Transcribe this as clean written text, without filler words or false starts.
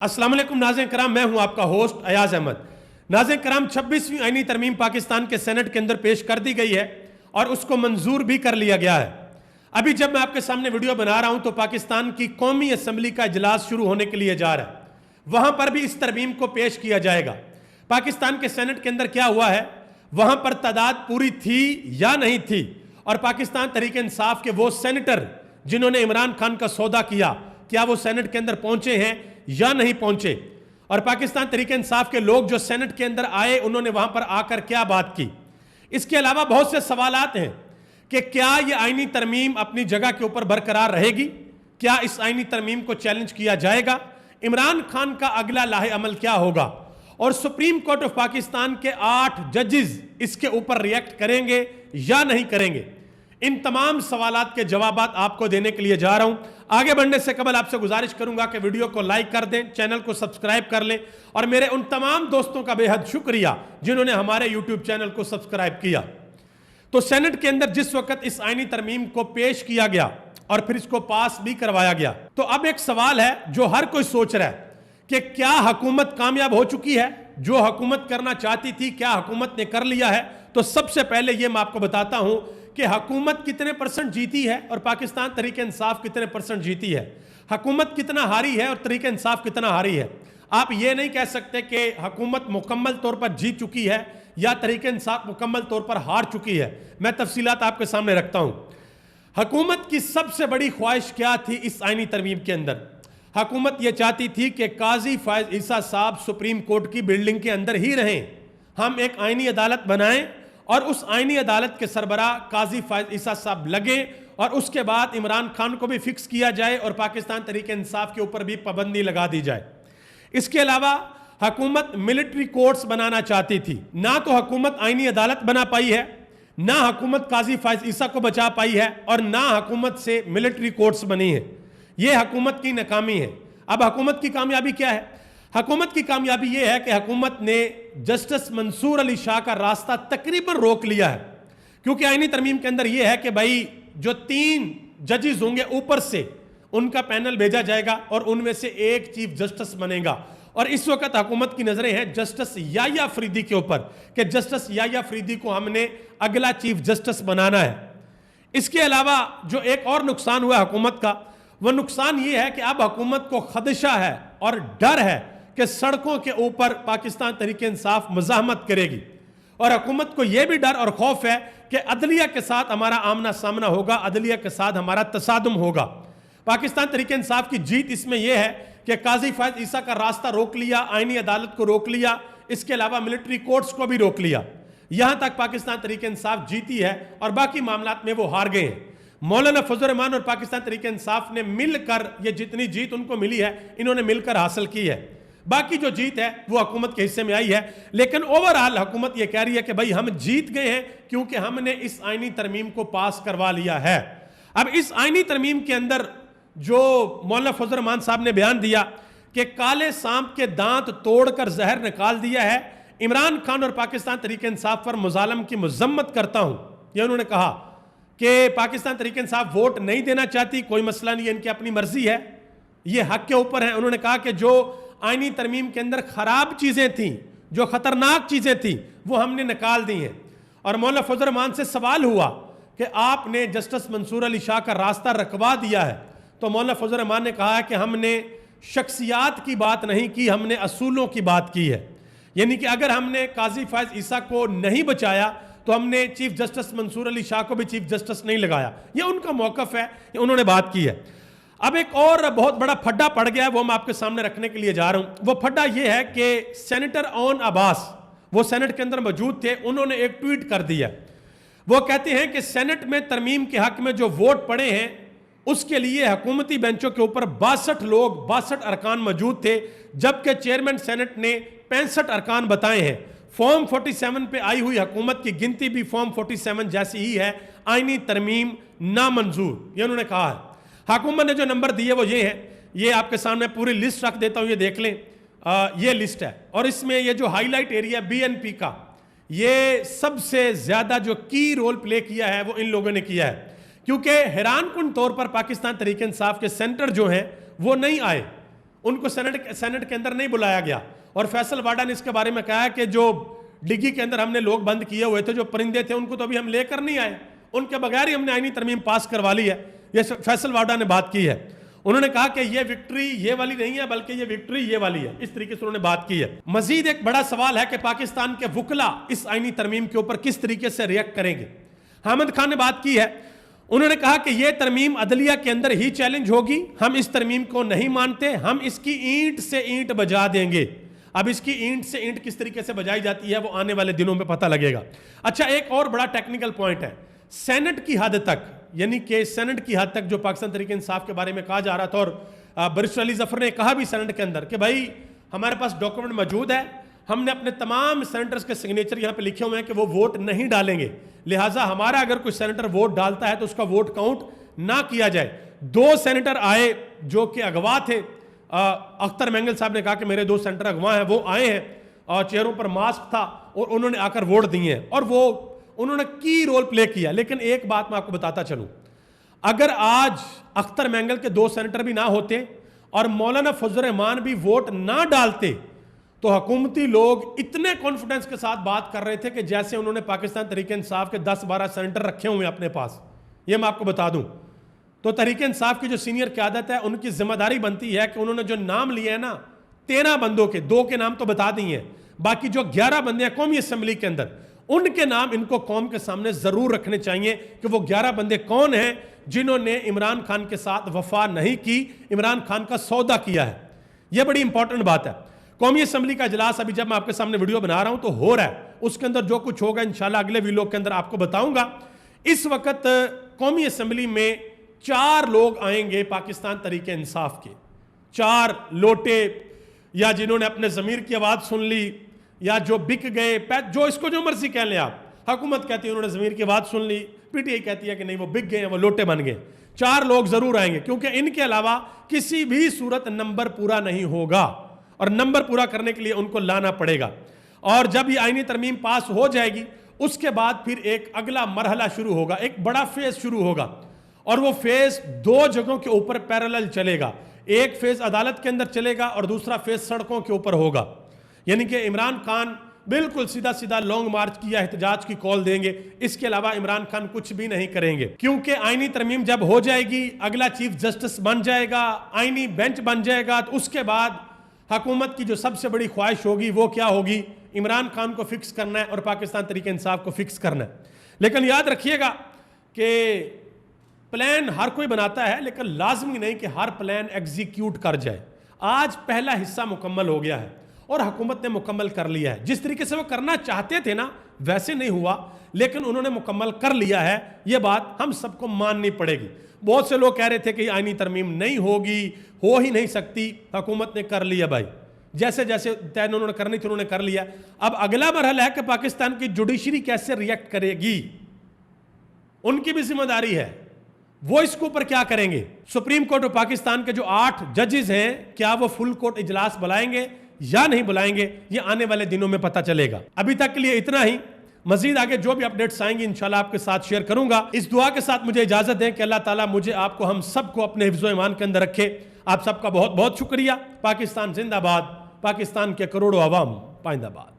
अस्सलाम वालेकुम नाज़रीन कराम, मैं हूं आपका होस्ट अयाज अहमद। नाज़रीन कराम, 26वीं आईनी तरमीम पाकिस्तान के सेनेट के अंदर पेश कर दी गई है और उसको मंजूर भी कर लिया गया है। अभी जब मैं आपके सामने वीडियो बना रहा हूं तो पाकिस्तान की कौमी असम्बली का इजलास शुरू होने के लिए जा रहा है, वहां पर भी इस तरमीम को पेश किया जाएगा। पाकिस्तान के सेनेट के अंदर क्या हुआ है, वहां पर तादाद पूरी थी या नहीं थी, और पाकिस्तान तहरीक इंसाफ के वो सेनेटर जिन्होंने इमरान खान का सौदा किया, क्या वो सेनेट के अंदर पहुंचे हैं या नहीं पहुंचे, और पाकिस्तान तहरीक इंसाफ के लोग जो सेनेट के अंदर आए उन्होंने वहां पर आकर क्या बात की। इसके अलावा बहुत से सवालात हैं कि क्या ये आईनी तरमीम अपनी जगह के ऊपर बरकरार रहेगी, क्या इस आईनी तरमीम को चैलेंज किया जाएगा, इमरान खान का अगला लाहे अमल क्या होगा, और सुप्रीम कोर्ट ऑफ पाकिस्तान के 8 जजेस इसके ऊपर रिएक्ट करेंगे या नहीं करेंगे। इन तमाम सवालात के जवाबात आपको देने के लिए जा रहा हूं। आगे बढ़ने से कबल आपसे गुजारिश करूंगा कि वीडियो को लाइक कर दें, चैनल को सब्सक्राइब कर लें, और मेरे उन तमाम दोस्तों का बेहद शुक्रिया जिन्होंने हमारे यूट्यूब चैनल को सब्सक्राइब किया। तो सेनेट के अंदर जिस वक्त इस आईनी तरमीम को पेश किया गया और फिर इसको पास भी करवाया गया, तो अब एक सवाल है जो हर कोई सोच रहा है कि क्या हुकूमत कामयाब हो चुकी है, जो हुकूमत करना चाहती थी क्या हुकूमत ने कर लिया है। तो सबसे पहले यह मैं आपको बताता हूं कि हुकूमत कितने % जीती है और पाकिस्तान तहरीक इंसाफ कितने % जीती है, हुकूमत कितना हारी है और तहरीक इंसाफ कितना हारी है। आप ये नहीं कह सकते कि हुकूमत मुकम्मल तौर पर जीत चुकी है या तहरीक इंसाफ मुकम्मल तौर पर हार चुकी है। मैं तफसीलात आपके सामने रखता हूं। हुकूमत की सबसे बड़ी ख्वाहिश क्या थी इस आईनी तरमीम के अंदर? हुकूमत यह चाहती थी कि काजी फायज ईसा साहब सुप्रीम कोर्ट की बिल्डिंग के अंदर ही रहें, हम एक आईनी अदालत बनाएं और उस आईनी अदालत के सरबराह काजी फायज ईसा साहब लगे, और उसके बाद इमरान खान को भी फिक्स किया जाए और पाकिस्तान तहरीक इंसाफ के ऊपर भी पाबंदी लगा दी जाए। इसके अलावा हुकूमत मिलिट्री कोर्ट्स बनाना चाहती थी। ना तो हुकूमत आईनी अदालत बना पाई है, ना हुकूमत काजी फायज ईसा को बचा पाई है, और ना हुकूमत से मिलिट्री कोर्ट्स बनी है। यह हुकूमत की नाकामी है। अब हुकूमत की कामयाबी क्या है? हुकूमत की कामयाबी यह है कि हुकूमत ने जस्टिस मंसूर अली शाह का रास्ता तकरीबन रोक लिया है, क्योंकि आईनी तरमीम के अंदर यह है कि भाई जो 3 जजेस होंगे ऊपर से उनका पैनल भेजा जाएगा और उनमें से एक चीफ जस्टिस बनेगा। और इस वक्त हुकूमत की नजरें हैं जस्टिस याह्या अफरीदी के ऊपर कि जस्टिस याह्या अफरीदी को हमने अगला चीफ जस्टिस बनाना है। इसके अलावा जो एक और नुकसान हुआ हुकूमत का, वह नुकसान यह है कि अब हुकूमत को खदशा है और डर है कि सड़कों के ऊपर पाकिस्तान तहरीक इंसाफ मुज़ाहमत करेगी, और हुकूमत को यह भी डर और खौफ है कि अदलिया के साथ हमारा आमना सामना होगा, अदलिया के साथ हमारा तसादुम होगा। पाकिस्तान तहरीक इंसाफ की जीत इसमें यह है कि काजी फायज ईसा का रास्ता रोक लिया, आईनी अदालत को रोक लिया, इसके अलावा मिलिट्री कोर्ट्स को भी रोक लिया। यहां तक पाकिस्तान तहरीक इंसाफ जीती है और बाकी मामलात में वो हार गए हैं। मौलाना फजल रहमान और पाकिस्तान तहरीक इंसाफ ने मिलकर, ये जितनी जीत उनको मिली है इन्होंने मिलकर हासिल की है। बाकी जो जीत है वो हुकूमत के हिस्से में आई है, लेकिन ओवरऑल हुकूमत ये कह रही है कि भाई हम जीत गए हैं क्योंकि हमने इस आईनी तरमीम को पास करवा लिया है। अब इस आईनी तरमीम के अंदर जो मौलाना फजल रहमान साहब ने बयान दिया कि काले सांप के दांत तोड़कर जहर निकाल दिया है, इमरान खान और पाकिस्तान तहरीक इंसाफ पर मुजालम की मजम्मत करता हूं। यह उन्होंने कहा कि पाकिस्तान तहरीक इंसाफ वोट नहीं देना चाहती, कोई मसला नहीं है, इनकी अपनी मर्जी है, ये हक के ऊपर है। उन्होंने कहा कि जो आईनी तरमीम के अंदर खराब चीजें थी, जो खतरनाक चीजें थी, वो हमने निकाल दी हैं। और मौलाना फजल रहमान से सवाल हुआ कि आपने जस्टिस मंसूर अली शाह का रास्ता रखवा दिया है, तो मौलाना फजल रहमान ने कहा कि हमने शख्सियात की बात नहीं की, हमने असूलों की बात की है। यानी कि अगर हमने काजी फायज ईसा को नहीं बचाया तो हमने चीफ जस्टिस मंसूर अली शाह को भी चीफ जस्टिस नहीं लगाया। यह उनका मौकफ है, ये उन्होंने बात की है। अब एक और बहुत बड़ा फड्डा पड़ गया है, वो मैं आपके सामने रखने के लिए जा रहा हूं। वो फड्डा ये है कि सेनेटर ओन अब्बास, वो सेनेट के अंदर मौजूद थे, उन्होंने एक ट्वीट कर दिया। वो कहते हैं कि सेनेट में तरमीम के हक में जो वोट पड़े हैं उसके लिए हुकूमती बेंचों के ऊपर 62 अरकान मौजूद थे, जबकि चेयरमैन सेनेट ने 65 अरकान बताए हैं। फॉर्म 47 पे आई हुई हुकूमत की गिनती भी फॉर्म 47 जैसी ही है, आईनी तरमीम नामंजूर, ये उन्होंने कहा है। हुकूमत ने जो नंबर दिए वो ये है, ये आपके सामने पूरी लिस्ट रख देता हूं, ये देख लें। ये लिस्ट है और इसमें ये जो हाईलाइट एरिया बीएनपी का, ये सबसे ज्यादा जो की रोल प्ले किया है वो इन लोगों ने किया है, क्योंकि हैरानकुन तौर पर पाकिस्तान तहरीक इंसाफ के सेंटर जो हैं वो नहीं आए, ان کو سینٹ کے اندر نہیں بلایا گیا. اور فیصل واڈا نے اس کے بارے میں کہا ہے کہ جو ڈگی کے اندر ہم نے لوگ بند کیے ہوئے تھے, جو پرندے تھے, ان کو تو ابھی ہم لے کر نہیں آئے, ان کے بغیر ہی ہم نے آئینی ترمیم پاس کروا لی ہے. یہ فیصل واڈا نے بات کی ہے. انہوں نے کہا کہ یہ وکٹری یہ والی نہیں ہے بلکہ یہ وکٹری یہ والی ہے. اس طریقے سے انہوں نے بات کی ہے. مزید ایک بڑا سوال ہے کہ پاکستان کے وکلا اس آئینی ترمیم کے اوپر کس طریقے سے ریئیکٹ کریں گے. حامد خان نے بات کی ہے. انہوں نے کہا کہ یہ ترمیم عدلیہ کے اندر ہی چیلنج ہوگی, ہم اس ترمیم کو نہیں مانتے, ہم اس کی اینٹ سے اینٹ بجا دیں گے. اب اس کی اینٹ سے اینٹ کس طریقے سے بجائی جاتی ہے وہ آنے والے دنوں میں پتہ لگے گا. اچھا, ایک اور بڑا ٹیکنیکل پوائنٹ ہے. سینٹ کی حد تک, یعنی کہ سینٹ کی حد تک جو پاکستان تحریک انصاف کے بارے میں کہا جا رہا تھا, اور بیرسٹر علی ظفر نے کہا بھی سینٹ کے اندر کہ بھائی ہمارے پاس ڈاکومنٹ موجود ہے, ہم نے اپنے تمام سینیٹرز کے سگنیچر یہاں پہ لکھے ہوئے ہیں کہ وہ ووٹ نہیں ڈالیں گے, لہٰذا ہمارا اگر کوئی سینیٹر ووٹ ڈالتا ہے تو اس کا ووٹ کاؤنٹ نہ کیا جائے. 2 سینیٹر آئے جو کہ اغوا تھے. اختر مینگل صاحب نے کہا کہ میرے 2 سینیٹر اغوا ہیں, وہ آئے ہیں اور چہروں پر ماسک تھا اور انہوں نے آ کر ووٹ دیے ہیں اور وہ انہوں نے کی رول پلے کیا. لیکن ایک بات میں آپ کو بتاتا چلوں, اگر آج اختر مینگل کے 2 سینیٹر بھی نہ ہوتے اور مولانا فضل الرحمان بھی ووٹ نہ ڈالتے تو حکومتی لوگ اتنے کانفیڈنس کے ساتھ بات کر رہے تھے کہ جیسے انہوں نے پاکستان تحریک انصاف کے 10-12 سینیٹر رکھے ہوئے ہیں اپنے پاس. یہ میں آپ کو بتا دوں. تو تحریک انصاف کی جو سینئر قیادت ہے ان کی ذمہ داری بنتی ہے کہ انہوں نے جو نام لیے ہیں نا 13 بندوں کے, 2 کے نام تو بتا دیے ہیں, باقی جو 11 بندے ہیں قومی اسمبلی کے اندر, ان کے نام ان کو قوم کے سامنے ضرور رکھنے چاہیے کہ وہ 11 بندے کون ہیں جنہوں نے عمران خان کے ساتھ وفا نہیں کی, عمران خان کا سودا کیا ہے. یہ بڑی امپورٹنٹ بات ہے. قومی اسمبلی کا اجلاس ابھی جب میں آپ کے سامنے ویڈیو بنا رہا ہوں تو ہو رہا ہے, اس کے اندر جو کچھ ہوگا انشاءاللہ اگلے ویلوگ کے اندر آپ کو بتاؤں گا. اس وقت قومی اسمبلی میں 4 لوگ آئیں گے پاکستان تحریک انصاف کے, 4 لوٹے یا جنہوں نے اپنے ضمیر کی آواز سن لی یا جو بک گئے, جو اس کو جو مرضی کہہ لیں آپ. حکومت کہتی ہے انہوں نے ضمیر کی بات سن لی, پی ٹی آئی کہتی ہے کہ نہیں وہ بک گئے ہیں, وہ لوٹے بن گئے. 4 لوگ ضرور آئیں گے کیونکہ ان کے علاوہ کسی بھی صورت نمبر پورا نہیں ہوگا اور نمبر پورا کرنے کے لیے ان کو لانا پڑے گا. اور جب یہ آئینی ترمیم پاس ہو جائے گی اس کے بعد پھر ایک اگلا مرحلہ شروع ہوگا, ایک بڑا فیز شروع ہوگا اور وہ فیز 2 جگہوں کے اوپر پیرالل چلے گا. ایک فیز عدالت کے اندر چلے گا اور دوسرا فیز سڑکوں کے اوپر ہوگا. یعنی کہ عمران خان بالکل سیدھا لانگ مارچ کی یا احتجاج کی کال دیں گے, اس کے علاوہ عمران خان کچھ بھی نہیں کریں گے. کیونکہ آئینی ترمیم جب ہو جائے گی, اگلا چیف جسٹس بن جائے گا, آئینی بینچ بن جائے گا, تو اس کے بعد حکومت کی جو سب سے بڑی خواہش ہوگی وہ کیا ہوگی, عمران خان کو فکس کرنا ہے اور پاکستان تحریک انصاف کو فکس کرنا ہے. لیکن یاد رکھیے گا کہ پلان ہر کوئی بناتا ہے لیکن لازمی نہیں کہ ہر پلان ایگزیکیوٹ کر جائے. آج پہلا حصہ مکمل ہو گیا ہے اور حکومت نے مکمل کر لیا ہے. جس طریقے سے وہ کرنا چاہتے تھے نا ویسے نہیں ہوا, لیکن انہوں نے مکمل کر لیا ہے. یہ بات ہم سب کو ماننی پڑے گی. بہت سے لوگ کہہ رہے تھے کہ یہ آئینی ترمیم نہیں ہوگی, ہو ہی نہیں سکتی. حکومت نے کر لیا بھائی, جیسے جیسے طے انہوں نے کرنی تھی انہوں نے کر لیا. اب اگلا مرحلہ ہے کہ پاکستان کی جوڈیشری کیسے ریئیکٹ کرے گی, ان کی بھی ذمہ داری ہے. وہ اس کے اوپر کیا کریں گے. سپریم کورٹ آف پاکستان کے جو 8 ججز ہیں کیا وہ فل کورٹ اجلاس بلائیں گے یا نہیں بلائیں گے, یہ آنے والے دنوں میں پتہ چلے گا. ابھی تک کے لیے اتنا ہی. مزید آگے جو بھی اپڈیٹس آئیں گی انشاءاللہ آپ کے ساتھ شیئر کروں گا. اس دعا کے ساتھ مجھے اجازت دیں کہ اللہ تعالیٰ مجھے آپ کو ہم سب کو اپنے حفظ و ایمان کے اندر رکھے. آپ سب کا بہت بہت شکریہ. پاکستان زندہ باد, پاکستان کے کروڑوں عوام پائندہ باد.